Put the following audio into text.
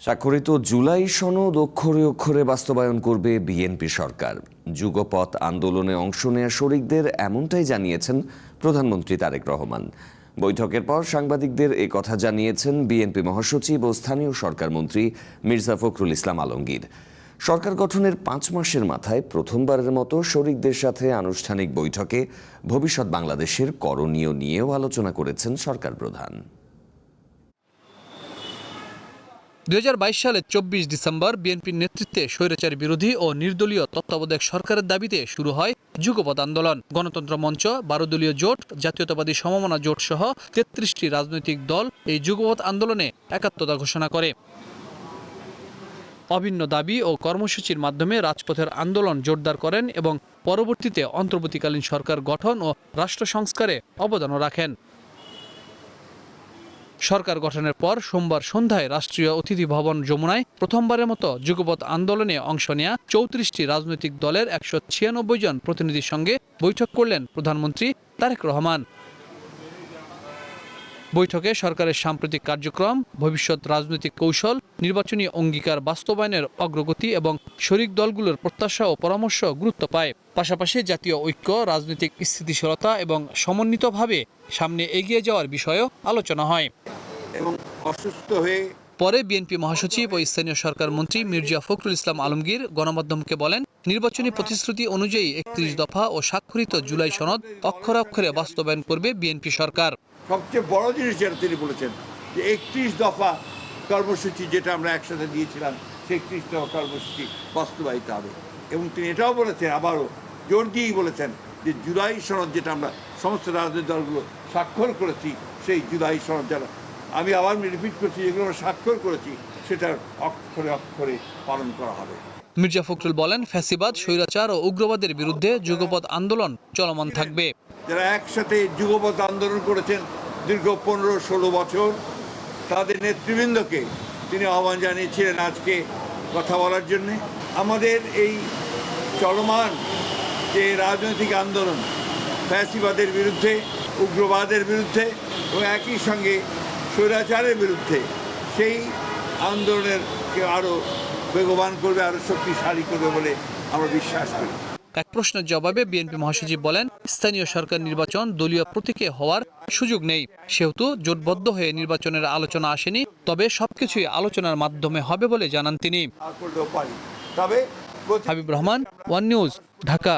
স্বাক্ষরিত জুলাই সনদ অক্ষরে অক্ষরে বাস্তবায়ন করবে বিএনপি সরকার। যুগপৎ আন্দোলনে অংশ নেয়া শরিকদের এমনটাই জানিয়েছেন প্রধানমন্ত্রী তারেক রহমান। বৈঠকের পর সাংবাদিকদের এ কথা জানিয়েছেন বিএনপি মহাসচিব ও স্থানীয় সরকারমন্ত্রী মির্জা ফখরুল ইসলাম আলমগীর। সরকার গঠনের 5 মাসের মাথায় প্রথমবারের মতো শরিকদের সাথে আনুষ্ঠানিক বৈঠকে ভবিষ্যৎ বাংলাদেশের করণীয় নিয়েও আলোচনা করেছেন সরকার প্রধান। 2022 সালের 24 ডিসেম্বর বিএনপির নেতৃত্বে স্বৈরাচার বিরোধী ও নির্দলীয় তত্ত্বাবধায়ক সরকারের দাবিতে শুরু হয় যুগপৎ আন্দোলন। গণতন্ত্র মঞ্চ, 12 দলীয় জোট, জাতীয়তাবাদী সমমনা জোট সহ 33টি রাজনৈতিক দল এই যুগপৎ আন্দোলনে একাত্মতা ঘোষণা করে। অভিন্ন দাবি ও কর্মসূচির মাধ্যমে রাজপথের আন্দোলন জোরদার করেন এবং পরবর্তীতে অন্তর্বর্তীকালীন সরকার গঠন ও রাষ্ট্র সংস্কারে অবদানও রাখেন। সরকার গঠনের পর সোমবার সন্ধ্যায় রাষ্ট্রীয় অতিথি ভবন যমুনায় প্রথমবারের মতো যুগপৎ আন্দোলনে অংশ নেয়া 34টি রাজনৈতিক দলের 196 জন প্রতিনিধির সঙ্গে বৈঠক করলেন প্রধানমন্ত্রী তারেক রহমান। বৈঠকে সরকারের সাম্প্রতিক কার্যক্রম, ভবিষ্যৎ রাজনৈতিক কৌশল, নির্বাচনী অঙ্গীকার বাস্তবায়নের অগ্রগতি এবং শরিক দলগুলোর প্রত্যাশা ও পরামর্শ গুরুত্ব পায়। পাশাপাশি জাতীয় ঐক্য, রাজনৈতিক স্থিতিশীলতা এবং সমন্বিতভাবে সামনে এগিয়ে যাওয়ার বিষয়েও আলোচনা হয়। পরে বিএনপি মহাসচিব ও স্থানীয় সরকার মন্ত্রী মির্জা ফখরুল ইসলাম আলমগীর গণমাধ্যমকে বলেন, নির্বাচনী প্রতিশ্রুতি অনুযায়ী 31 দফা ও স্বাক্ষরিত জুলাই সনদ অক্ষরে অক্ষরে বাস্তবায়ন করবে বিএনপি সরকার। সবচেয়ে বড় জিনিস যেটা তিনি বলেছেন যে 31 দফা কর্মসূচি যেটা আমরা একসাথে দিয়েছিলাম, সেই 31 দফা কর্মসূচি বাস্তবায়িত হবে। এবং তিনি এটাও বলেছেন, আবারও জোর দিয়েই বলেছেন যে জুলাই সনদ যেটা আমরা সমস্ত রাজনৈতিক দলগুলো স্বাক্ষর করেছি, সেই জুলাই সনদ যারা, আমি আবার রিপিট করছি, যেগুলো আমরা স্বাক্ষর করেছি সেটার অক্ষরে অক্ষরে পালন করা হবে। মির্জা ফখরুল বলেন, ফ্যাসিবাদ, স্বৈরাচার ও উগ্রবাদের বিরুদ্ধে যুগপৎ আন্দোলন চলমান থাকবে। যারা একসাথে যুগপৎ আন্দোলন করেছেন দীর্ঘ 15-16 বছর, তাদের নেতৃবৃন্দকে তিনি আহ্বান জানিয়েছিলেন আজকে কথা বলার জন্যে। আমাদের এই চলমান যে রাজনৈতিক আন্দোলন, ফ্যাসিবাদের বিরুদ্ধে, উগ্রবাদের বিরুদ্ধে এবং একই সঙ্গে স্বৈরাচারের বিরুদ্ধে, সেই আন্দোলনকে আরও বেগবান করবে, আরও শক্তিশালী করবে বলে আমরা বিশ্বাস করি। এক প্রশ্নের জবাবে বিএনপি মহাসচিব বলেন, স্থানীয় সরকার নির্বাচন দলীয় প্রতীকে হওয়ার সুযোগ নেই, সেহেতু জোটবদ্ধ হয়ে নির্বাচনের আলোচনা আসেনি, তবে সবকিছুই আলোচনার মাধ্যমে হবে বলে জানান তিনি। Habib Rahman, one news, Dhaka.